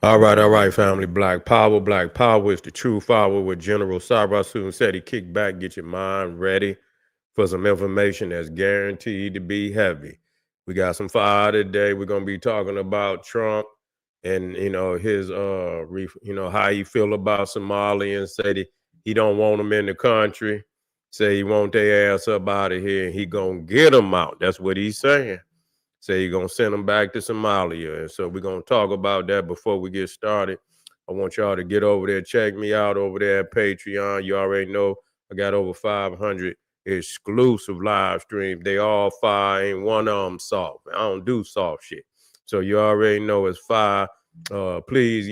All right, family. Black Power. Black Power is the true power with General SARA. SETI. Kick back, get your mind ready for some information that's guaranteed to be heavy. We got some fire today. We're gonna be talking about Trump and his how he feel about Somalians. Said he don't want them in the country. Say he want their ass up out of here, and he gonna get them out. That's what he's saying. Say you're gonna send them back to Somalia. And so we're gonna talk about that before we get started. I want y'all to get over there, check me out over there at Patreon. You already know I got over 500 exclusive live streams. They all fire, ain't one of them soft. I don't do soft shit. So you already know it's fire. Please,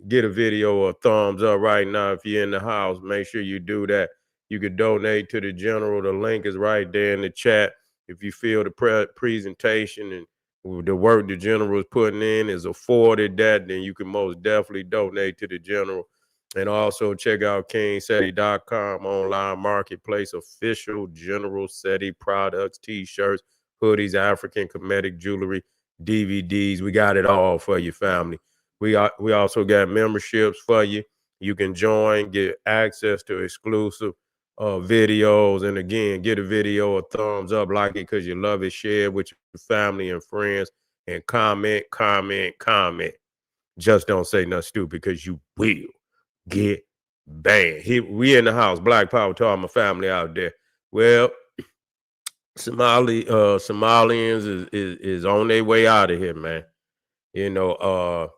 get a video or a thumbs up right now if you're in the house. Make sure you do that. You can donate to the general. The link is right there in the chat. If you feel the presentation and the work the general is putting in is afforded that, then you can most definitely donate to the general. And also check out kingseti.com online marketplace, official General SETI products, t-shirts, hoodies, African comedic jewelry, DVDs. We got it all for you, family. We also got memberships for you. You can join, get access to exclusive videos, and again, get a video a thumbs up, like it because you love it, share it with your family and friends, and comment. Just don't say nothing stupid because you will get banned. We in the house, Black Power, to all my family out there. Well, Somalians is on their way out of here, man. Ilhan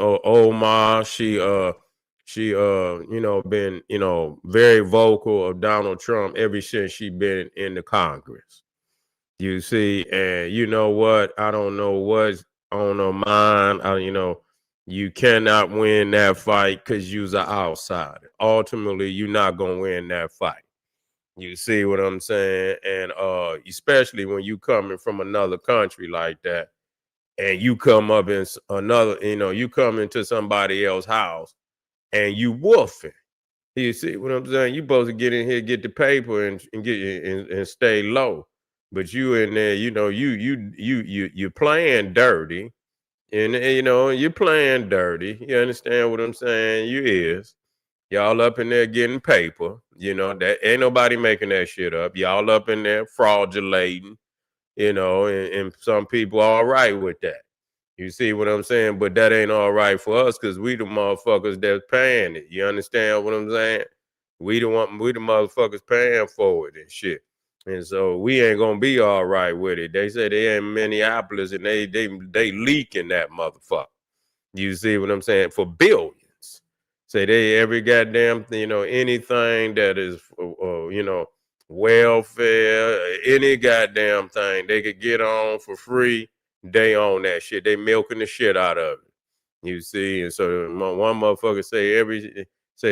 or Omar, she been, very vocal of Donald Trump ever since she been in the Congress. You see, and you know what? I don't know what's on her mind. You cannot win that fight because you're an outsider. Ultimately, you're not gonna win that fight. You see what I'm saying? And especially when you coming from another country like that, and you come up in you come into somebody else's house and you woofing. You see what I'm saying? You supposed to get in here, get the paper, and get and stay low. But you in there, you're playing dirty, and you're playing dirty. You understand what I'm saying? You is. Y'all up in there getting paper. That ain't nobody making that shit up. Y'all up in there fraudulating, and some people are all right with that. You see what I'm saying? But that ain't all right for us because we the motherfuckers that's paying it. You understand what I'm saying? We the motherfuckers paying for it and shit. And so we ain't gonna be all right with it. They say they in Minneapolis and they leaking that motherfucker. You see what I'm saying? For billions. Say they every goddamn anything that is welfare, any goddamn thing they could get on for free, they own that shit. They milking the shit out of it. You see, and so one motherfucker say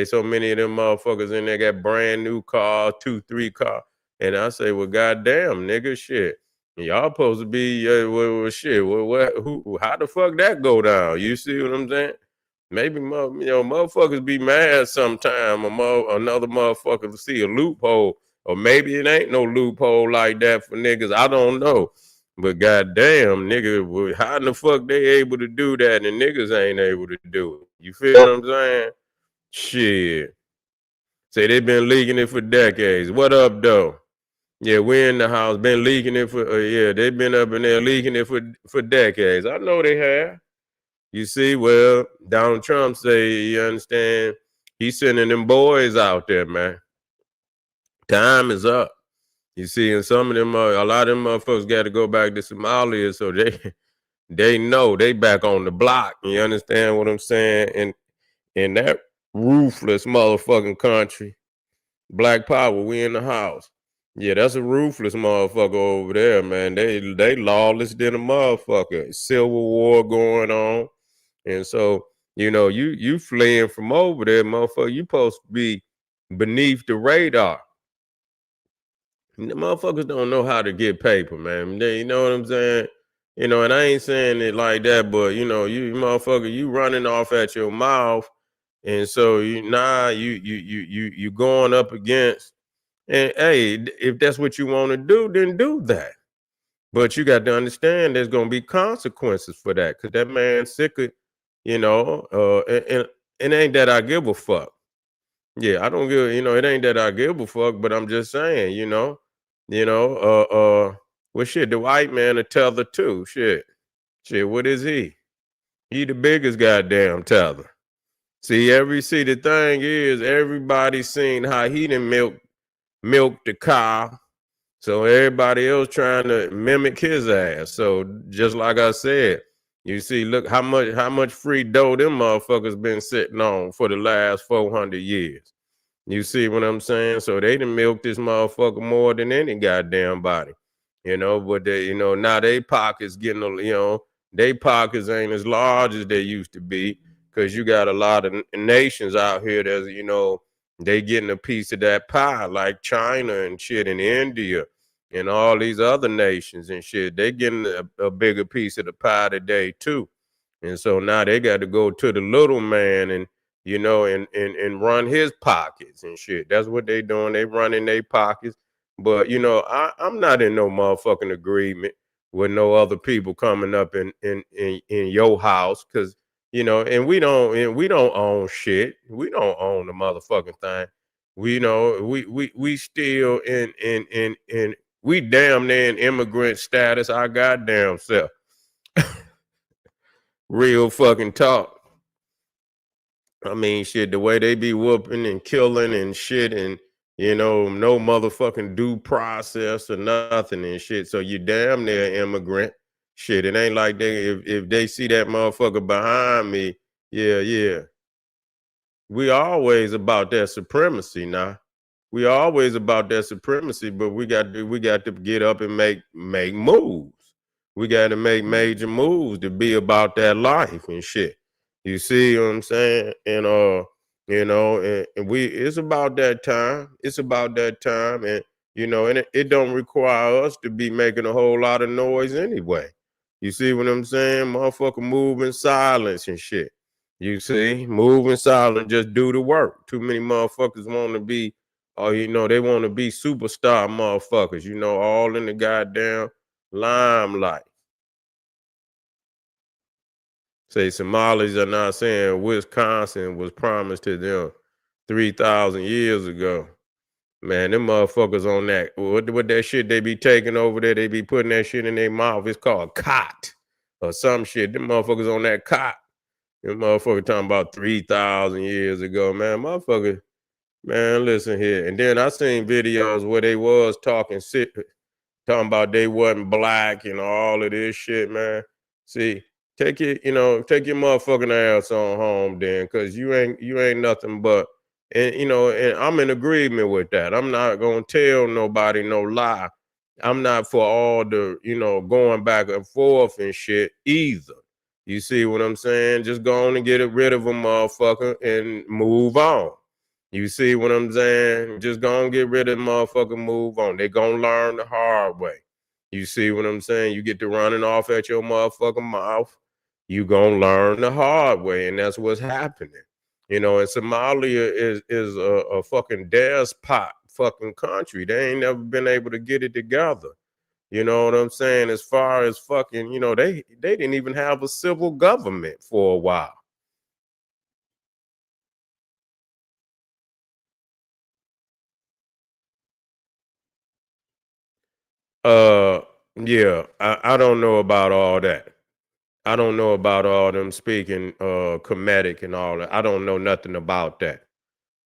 so many of them motherfuckers in there got brand new cars, 2, 3 cars, and I say, well, goddamn, nigga, shit. Y'all supposed to be shit. How the fuck that go down? You see what I'm saying? Maybe motherfuckers be mad sometime. Another motherfucker see a loophole, or maybe it ain't no loophole like that for niggas. I don't know, but goddamn, nigga, how in the fuck they able to do that and niggas ain't able to do it? You feel what I'm saying? Shit. Say they been leaking it for decades. What up, though? Yeah, we're in the house. Been leaking it for they been up in there leaking it for decades. I know they have. You see, well, Donald Trump say, you understand, he's sending them boys out there, man. Time is up. You see, and some of them, a lot of them motherfuckers got to go back to Somalia, so they know they back on the block. You understand what I'm saying? And in that ruthless motherfucking country, Black Power, we in the house. Yeah, that's a ruthless motherfucker over there, man. They lawless than a motherfucker. Civil war going on. And so, you fleeing from over there, motherfucker, you supposed to be beneath the radar. The motherfuckers don't know how to get paper, man. You know what I'm saying? And I ain't saying it like that, but you motherfucker, you running off at your mouth. And so you going up against, and hey, if that's what you want to do, then do that. But you got to understand there's gonna be consequences for that, because that man's sick of you know, and it ain't that I give a fuck. Yeah, I don't give, it ain't that I give a fuck, but I'm just saying, you know, well, shit, the white man a tether too. Shit, what is he? He the biggest goddamn tether. See, the thing is, everybody seen how he done milk the cow. So everybody else trying to mimic his ass. So just like I said, you see, look how much free dough them motherfuckers been sitting on for the last 400 years. You see what I'm saying? So they done milked this motherfucker more than any goddamn body. But now they pockets getting they pockets ain't as large as they used to be, because you got a lot of nations out here that's, they getting a piece of that pie, like China and shit, and India and all these other nations and shit. They getting a bigger piece of the pie today too. And so now they got to go to the little man and and run his pockets and shit. That's what they doing. They running their pockets. But I'm not in no motherfucking agreement with no other people coming up in your house, because and we don't own shit. We don't own the motherfucking thing. We still in we damn near in immigrant status our goddamn self. Real fucking talk. I mean, shit, the way they be whooping and killing and shit, and no motherfucking due process or nothing and shit. So you damn near immigrant. Shit, it ain't like if they see that motherfucker behind me, yeah. We always about that supremacy now. We always about that supremacy, but we got to get up and make moves. We got to make major moves to be about that life and shit. You see what I'm saying? And and we it's about that time. It's about that time, and and it don't require us to be making a whole lot of noise anyway. You see what I'm saying? Motherfucker, move in silence and shit. You see, move in silence, just do the work. Too many motherfuckers want to be, they want to be superstar motherfuckers, all in the goddamn limelight. Say Somalis are not saying Wisconsin was promised to them 3,000 years ago. Man, them motherfuckers on that, what that shit they be taking over there, they be putting that shit in their mouth. It's called cot or some shit. Them motherfuckers on that cot. Them motherfucker talking about 3,000 years ago, man. Motherfucker, man, listen here. And then I seen videos where they was talking about they wasn't black and all of this shit, man. See, take your motherfucking ass on home then, cause you ain't nothing but, and I'm in agreement with that. I'm not gonna tell nobody no lie. I'm not for all the, going back and forth and shit either. You see what I'm saying? Just go on and get rid of a motherfucker and move on. You see what I'm saying? Just go and get rid of the motherfucker, move on. They gonna learn the hard way. You see what I'm saying? You get to running off at your motherfucking mouth, you gonna learn the hard way, and that's what's happening. And Somalia is a fucking despot fucking country. They ain't never been able to get it together. You know what I'm saying? As far as fucking, they didn't even have a civil government for a while. Uh, yeah, I don't know about all that. I don't know about all them speaking Kemetic and all that. I don't know nothing about that.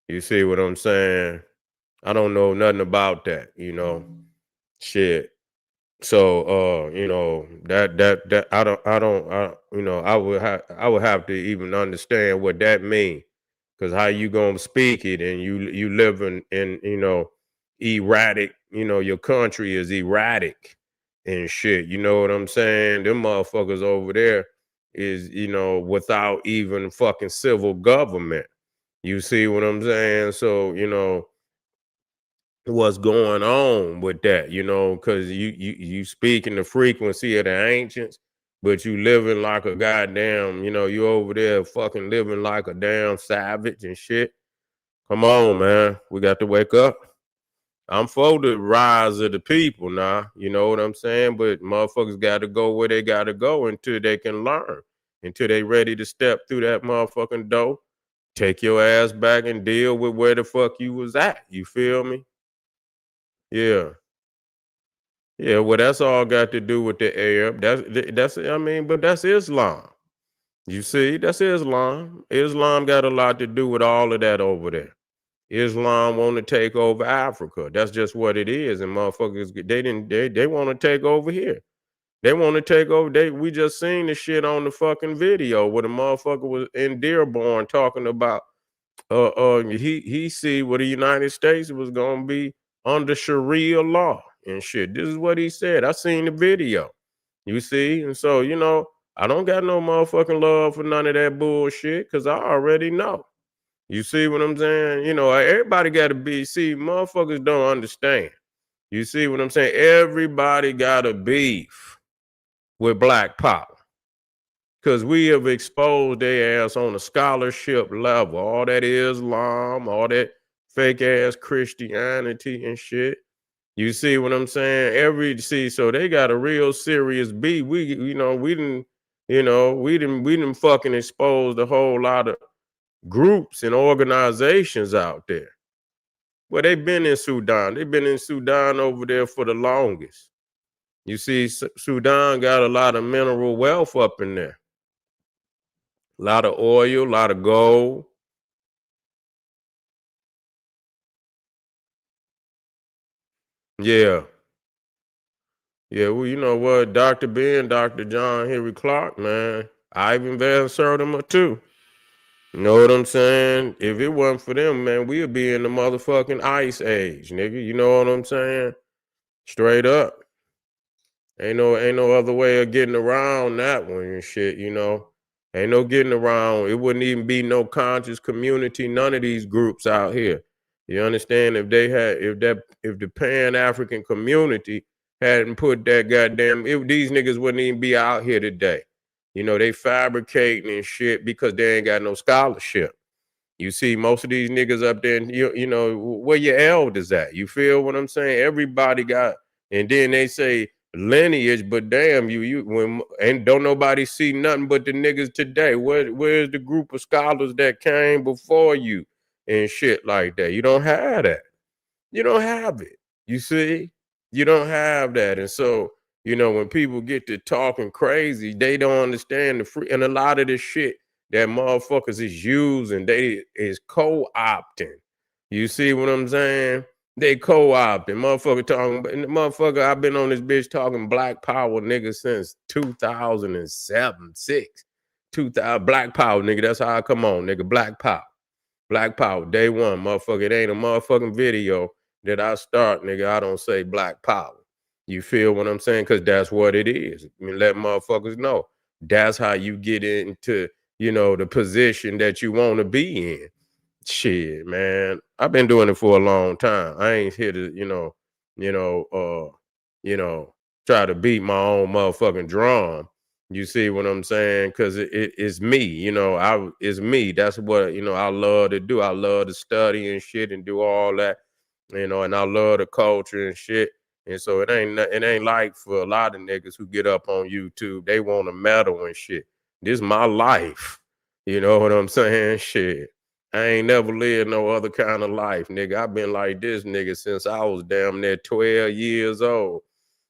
You see what I'm saying? I don't know nothing about that. Shit. So that I would have to even understand what that means. Cause how you gonna speak it, and you live in erratic, your country is erratic and shit. You know what I'm saying? Them motherfuckers over there is, without even fucking civil government. You see what I'm saying? So, what's going on with that, because you speak in the frequency of the ancients, but you living like a goddamn, you over there fucking living like a damn savage and shit. Come on, man. We got to wake up. I'm for the rise of the people now, you know what I'm saying? But motherfuckers got to go where they got to go until they can learn. until they ready to step through that motherfucking door. Take your ass back and deal with where the fuck you was at. You feel me? Yeah. Yeah, well, that's all got to do with the Arab. That's I mean, but that's Islam. You see, that's Islam. Islam got a lot to do with all of that over there. Islam want to take over Africa. That's just what it is. And motherfuckers, they want to take over here. They want to take over. We just seen the shit on the fucking video where the motherfucker was in Dearborn talking about he see what the United States was gonna be under Sharia law and shit. This is what he said. I seen the video. You see, and so I don't got no motherfucking love for none of that bullshit because I already know. You see what I'm saying? Everybody got to motherfuckers don't understand. You see what I'm saying? Everybody got a beef with Black Power because we have exposed their ass on a scholarship level. All that Islam, all that fake ass Christianity and shit. You see what I'm saying? So they got a real serious beef. We didn't fucking expose a whole lot of groups and organizations out there. Well, they've been in Sudan. They've been in Sudan over there for the longest. You see, Sudan got a lot of mineral wealth up in there. A lot of oil, a lot of gold. Yeah. Yeah, well, you know what? Dr. Ben, Dr. John Henry Clark, man. Ivan Van Sertima too. You know what I'm saying? If it wasn't for them, man, we'd be in the motherfucking ice age, nigga. You know what I'm saying? Straight up. Ain't no other way of getting around that one and shit, Ain't no getting around. It wouldn't even be no conscious community, none of these groups out here. You understand? If the Pan-African community hadn't put that these niggas wouldn't even be out here today. They fabricating and shit because they ain't got no scholarship. You see, most of these niggas up there, where your elders at? You feel what I'm saying? Everybody got, and then they say lineage, but damn and don't nobody see nothing but the niggas today. Where's the group of scholars that came before you and shit like that? You don't have that. You don't have it. You see, you don't have that, and so when people get to talking crazy, they don't understand and a lot of this shit that motherfuckers is using, they is co-opting. You see what I'm saying? They co-opting. Motherfucker, I've been on this bitch talking Black Power, nigga, since 2007, 6. 2000 Black Power, nigga. That's how I come on, nigga. Black Power. Black Power, day one, motherfucker. It ain't a motherfucking video that I start, nigga. I don't say Black Power. You feel what I'm saying? Because that's what it is. I mean, let motherfuckers know. That's how you get into the position that you want to be in. Shit, man. I've been doing it for a long time. I ain't here to, try to beat my own motherfucking drum. You see what I'm saying? Because it's me, it's me. That's what, I love to do. I love to study and shit and do all that, and I love the culture and shit. And so it ain't like for a lot of niggas who get up on YouTube, they want to meddle and shit. This is my life. You know what I'm saying? Shit. I ain't never lived no other kind of life, nigga. I've been like this, nigga, since I was damn near 12 years old.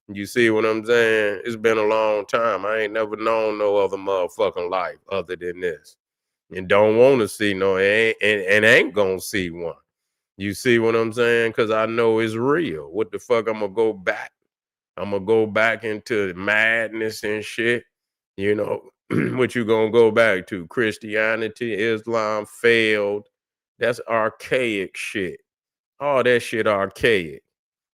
You see what I'm saying? It's been a long time. I ain't never known no other motherfucking life other than this. And don't want to see and ain't gonna see one. You see what I'm saying? Because I know it's real. What the fuck I'm gonna go back? I'm gonna go back into madness and shit. What you gonna go back to? Christianity, Islam failed. That's archaic shit. All that shit archaic.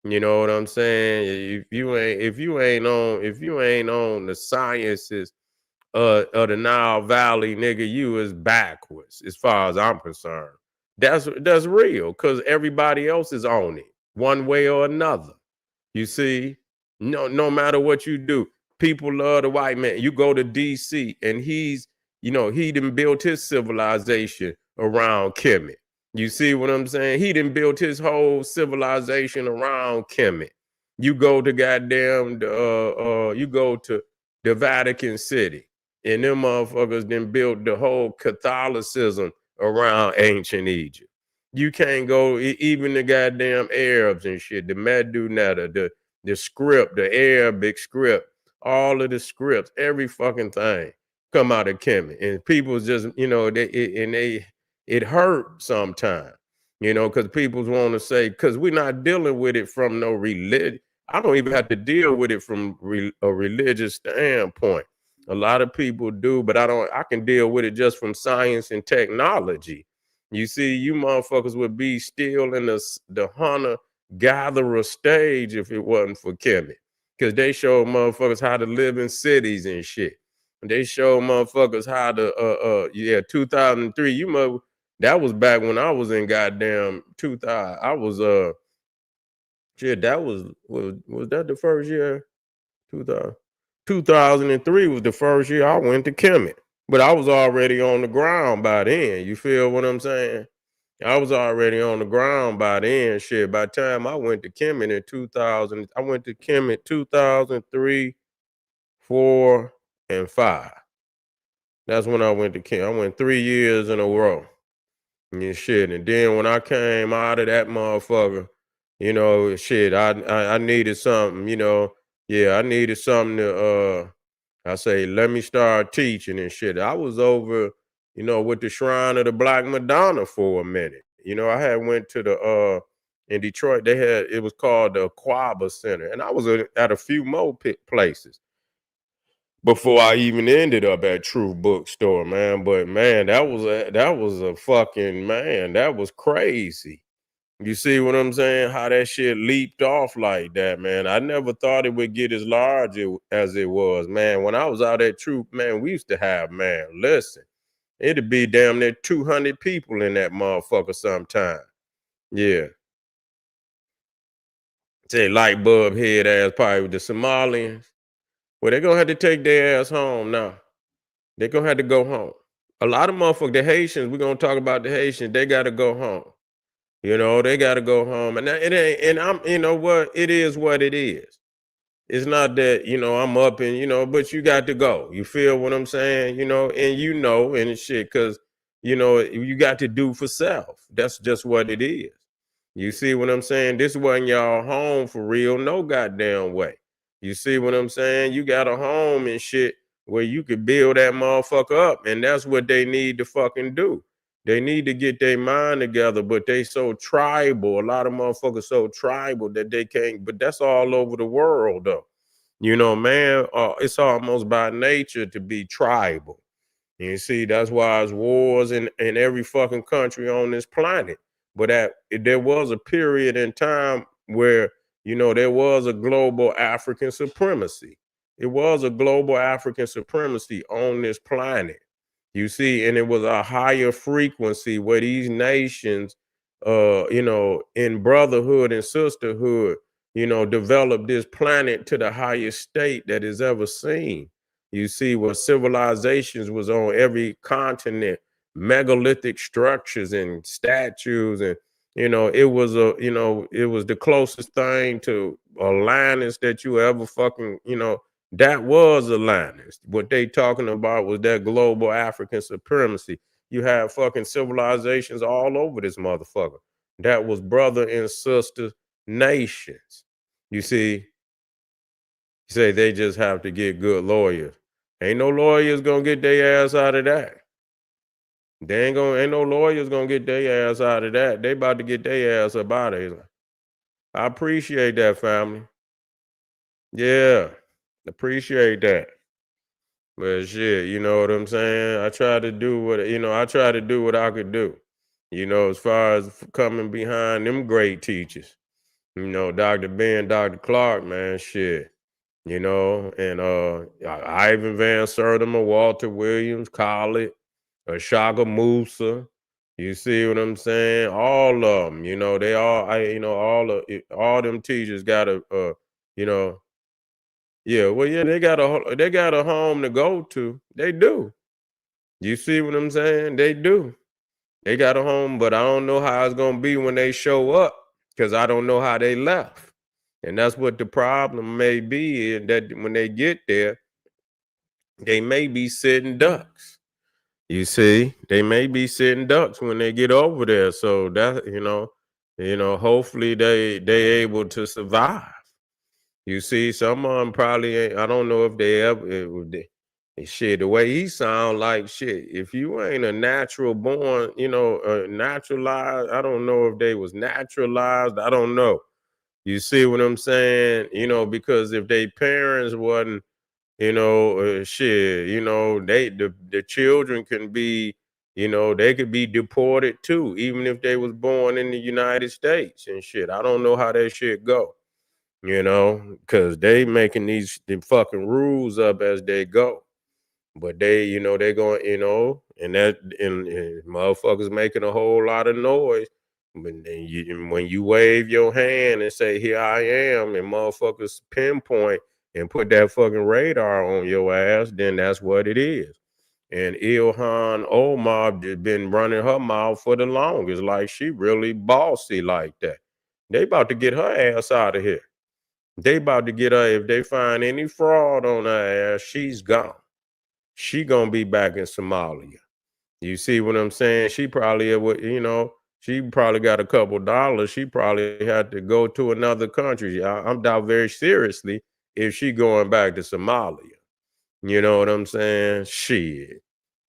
You know what I'm saying? If you ain't on the sciences of the Nile Valley, nigga, you is backwards as far as I'm concerned. That's real because everybody else is on it one way or another. You see, no matter what you do, people love the white man. You go to DC and he done built his civilization around Kemet. You see what I'm saying? He done built his whole civilization around Kemet. You go to you go to the Vatican City And them motherfuckers then built the whole Catholicism around ancient Egypt. You can't go, even the goddamn Arabs and shit, the Madunata, the script, the Arabic script, all of the scripts, every fucking thing come out of Kemet. And people just, it hurt sometimes, because people want to say, because we're not dealing with it from no religion. I don't even have to deal with it from a religious standpoint. A lot of people do, but I can deal with it just from science and technology. You see, you motherfuckers would be still in the hunter-gatherer stage if it wasn't for Kemet. Because they show motherfuckers how to live in cities and shit. They show motherfuckers how to, 2003, that was back when I was in goddamn 2000. I was, shit, that was that the first year? 2000. 2003 was the first year I went to Kemet, but I was already on the ground by then. You feel what I'm saying? I was already on the ground by then. Shit, by the time I went to Kemet in 2000, I went to Kemet 2003, 4, and 5. That's when I went to Kemet. I went 3 years in a row. And shit. And then when I came out of that motherfucker, shit, I needed something, I needed something to I say, let me start teaching and shit. I was over, with the Shrine of the Black Madonna for a minute. I had went to the in Detroit, it was called the Aquaba Center, and I was at a few more places before I even ended up at Truth Bookstore, man. But man, that was a fucking, man, that was crazy. You see what I'm saying? How that shit leaped off like that, man. I never thought it would get as large as it was, man. When I was out at Truth, man, we used to have, man, listen, it'd be damn near 200 people in that motherfucker sometime. Yeah. Say light bulb head ass probably with the Somalians. Well, they're gonna have to take their ass home now. They're gonna have to go home. A lot of motherfuckers, the Haitians, we're gonna talk about the Haitians, they gotta go home. They gotta go home. And it ain't, and I'm, what, it is what it is. It's not that, I'm up and, but you got to go. You feel what I'm saying? And shit, because, you got to do for self. That's just what it is. You see what I'm saying? This wasn't y'all home for real, no goddamn way. You see what I'm saying? You got a home and shit where you could build that motherfucker up, and that's what they need to fucking do. They need to get their mind together, but they so tribal. A lot of motherfuckers so tribal that they can't, but that's all over the world, though. Man, it's almost by nature to be tribal. You see, that's why there's wars in every fucking country on this planet. But there was a period in time where, there was a global African supremacy. It was a global African supremacy on this planet. You see, and it was a higher frequency where these nations, in brotherhood and sisterhood, developed this planet to the highest state that is ever seen. You see, where civilizations was on every continent, megalithic structures and statues, and it was the closest thing to Atlantis that you ever fucking, that was Atlantis. What they talking about was that global African supremacy. You have fucking civilizations all over this motherfucker. That was brother and sister nations. You see, you say they just have to get good lawyers. Ain't no lawyers gonna get their ass out of that. Ain't no lawyers gonna get their ass out of that. They about to get their ass up out of here. I appreciate that, family. Yeah, appreciate that. But shit, you know what I'm saying? I try to do what I could do. As far as coming behind them great teachers. Dr. Ben, Dr. Clark, man, shit. And Ivan Van Sertima, Walter Williams, Khaled, Shaka Musa. You see what I'm saying? All of them, they all, all them teachers got you know, yeah, well, yeah, they got a home to go to. They do. You see what I'm saying? They do. They got a home, but I don't know how it's gonna be when they show up because I don't know how they left. And that's what the problem may be, is that when they get there, they may be sitting ducks. You see, they may be sitting ducks when they get over there. So that hopefully they able to survive. You see, some of them probably ain't. I don't know if they ever. Shit, the way he sound like shit. If you ain't a natural born, naturalized. I don't know if they was naturalized. I don't know. You see what I'm saying? Because if they parents wasn't, shit, the children can be, they could be deported too, even if they was born in the United States and shit. I don't know how that shit go. Because they making the fucking rules up as they go. But they going, and motherfuckers making a whole lot of noise. But then when you wave your hand and say, here I am, and motherfuckers pinpoint and put that fucking radar on your ass, then that's what it is. And Ilhan Omar been running her mouth for the longest, like she really bossy like that. They about to get her ass out of here. They about to get her. If they find any fraud on her ass, she's gone. She gonna be back in Somalia. You see what I'm saying? She probably she probably got a couple dollars. She probably had to go to another country. I'm doubt very seriously if she going back to Somalia. You know what I'm saying? Shit.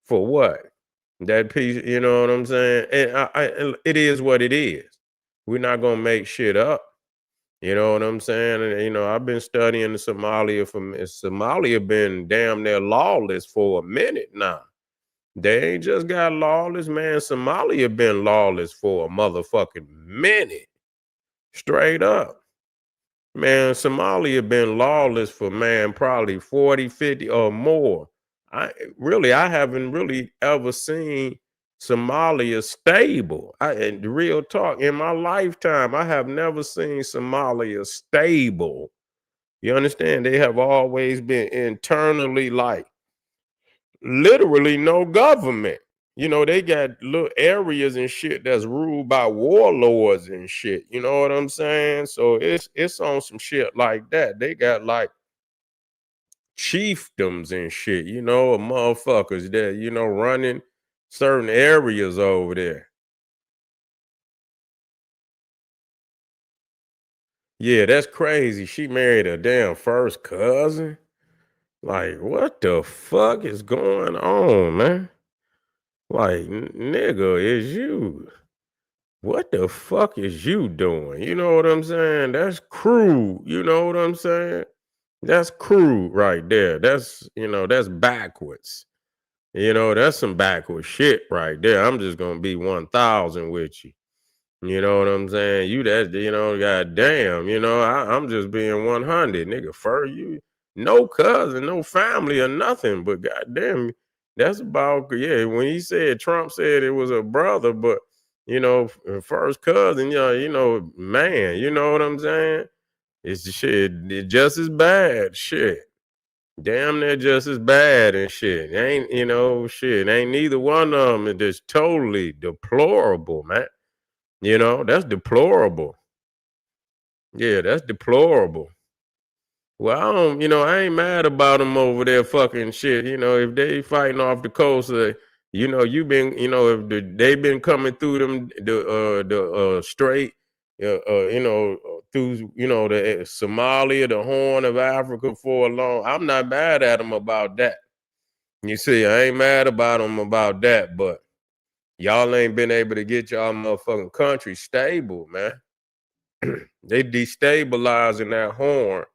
For what? That piece, you know what I'm saying? And it is what it is. We're not gonna make shit up. You know what I'm saying? And I've been studying Somalia been damn near lawless for a minute now. They ain't just got lawless, man. Somalia been lawless for a motherfucking minute. Straight up. Man, Somalia been lawless for, man, probably 40, 50 or more. I haven't really ever seen Somalia stable. And real talk, in my lifetime, I have never seen Somalia stable. You understand? They have always been internally like literally no government. They got little areas and shit that's ruled by warlords and shit. You know what I'm saying? So it's on some shit like that. They got like chiefdoms and shit, motherfuckers that, running certain areas over there. Yeah, that's crazy. She married a damn first cousin. Like, what the fuck is going on, man? Like, nigga, is you? What the fuck is you doing? You know what I'm saying? That's crude. You know what I'm saying? That's crude right there. That's backwards. That's some backwards shit right there. I'm just gonna be 1,000 with you. You know what I'm saying? Goddamn, I'm just being 100, nigga. You, no cousin, no family or nothing, but goddamn, that's about, yeah. When he said, Trump said it was a brother, but first cousin, man, you know what I'm saying? It's shit, just as bad, shit. Damn near just as bad and shit. Ain't, shit, ain't neither one of them. It's just totally deplorable, man. That's deplorable. Yeah, that's deplorable. Well, I ain't mad about them over there fucking shit. If they fighting off the coast, you been, if they been coming through them, the strait, through, the Somalia, the Horn of Africa for a long, I'm not mad at them about that. You see, I ain't mad about them about that, but y'all ain't been able to get y'all motherfucking country stable, man. They destabilizing that horn.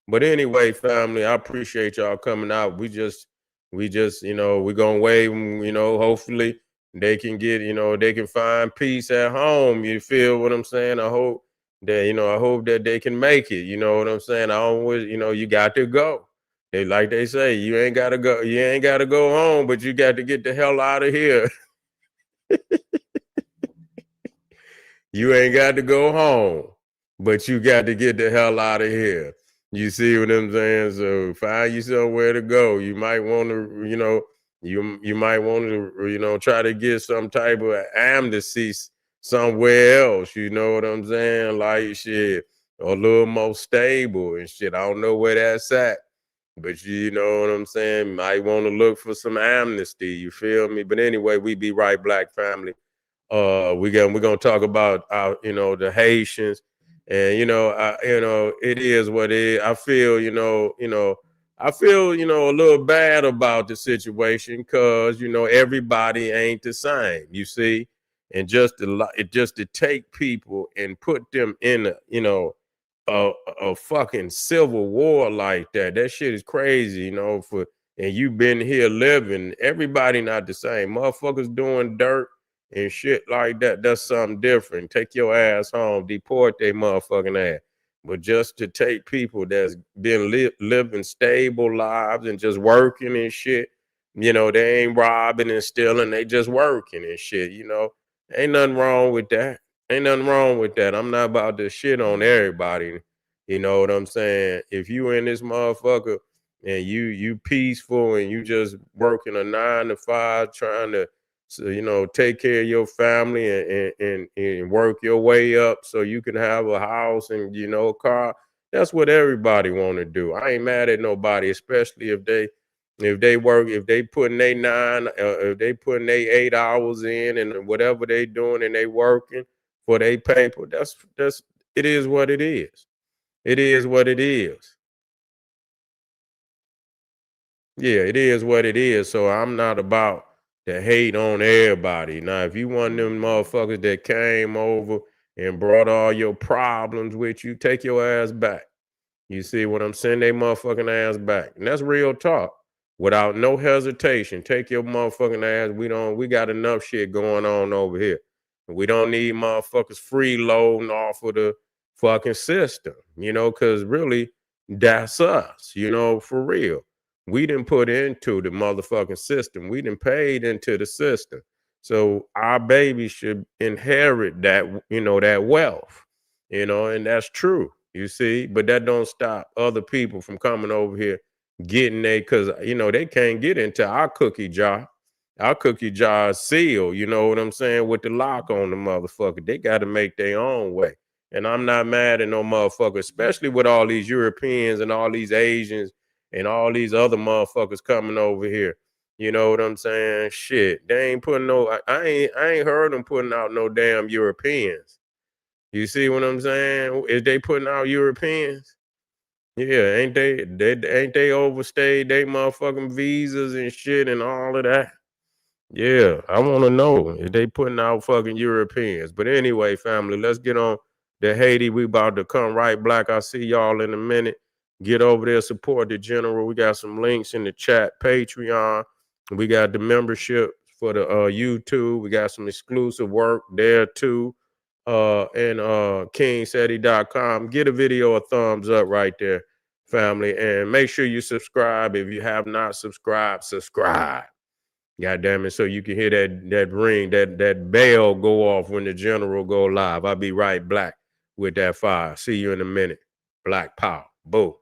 But anyway, family, I appreciate y'all coming out. We just, we're gonna wave them, hopefully they can get, they can find peace at home. You feel what I'm saying? I hope that they can make it. You know what I'm saying? I always, you got to go. Like they say, you ain't gotta go home, but you got to get the hell out of here. You ain't got to go home, but you got to get the hell out of here. You see what I'm saying? So find you somewhere to go. You might want to, you might want to, try to get some type of amnesty somewhere else. You know what I'm saying? Like shit, a little more stable and shit. I don't know where that's at. But you know what I'm saying? Might want to look for some amnesty. You feel me? But anyway, we be right, black family. We're gonna talk about our, the Haitians, and it is what it is. I feel, I feel, a little bad about the situation because everybody ain't the same. You see, and just to take people and put them in a, a fucking civil war like that. That shit is crazy, and you been here living. Everybody not the same. Motherfuckers doing dirt and shit like that. That's something different. Take your ass home, deport their motherfucking ass. But just to take people that's been living stable lives and just working and shit, they ain't robbing and stealing, they just working and shit, ain't nothing wrong with that. Ain't nothing wrong with that. I'm not about to shit on everybody. You know what I'm saying? If you in this motherfucker and you peaceful and you just working a 9 to 5 trying to take care of your family and work your way up so you can have a house and a car. That's what everybody want to do. I ain't mad at nobody, especially if they work, if they putting if they putting they 8 hours in and whatever they doing and they working for their paper. That's it is what it is. It is what it is. Yeah, it is what it is. So I'm not about to hate on everybody. Now, if you one of them motherfuckers that came over and brought all your problems with you, take your ass back. You see what I'm saying? They motherfucking ass back. And that's real talk. Without no hesitation, take your motherfucking ass. We got enough shit going on over here. We don't need motherfuckers freeloading off of the fucking system, because really that's us, for real. We didn't put into the motherfucking system. We didn't paid into the system. So our baby should inherit that, that wealth, and that's true. You see, but that don't stop other people from coming over here getting because they can't get into our cookie jar. Our cookie jar is sealed, you know what I'm saying, with the lock on the motherfucker. They got to make their own way. And I'm not mad at no motherfucker, especially with all these Europeans and all these Asians and all these other motherfuckers coming over here. You know what I'm saying? Shit, they ain't putting I ain't heard them putting out no damn Europeans. You see what I'm saying? Is they putting out Europeans? Yeah, ain't they overstayed they motherfucking visas and shit and all of that? Yeah, I want to know if they putting out fucking Europeans. But anyway, family, let's get on to Haiti. We about to come right black. I'll see y'all in a minute. Get over there, support the general. We got some links in the chat, Patreon. We got the membership for the YouTube. We got some exclusive work there too. And kingseti.com. Get a video a thumbs up right there, family. And make sure you subscribe. If you have not subscribed, subscribe. God damn it. So you can hear that ring, that bell go off when the general go live. I'll be right back with that fire. See you in a minute. Black Power. Boo.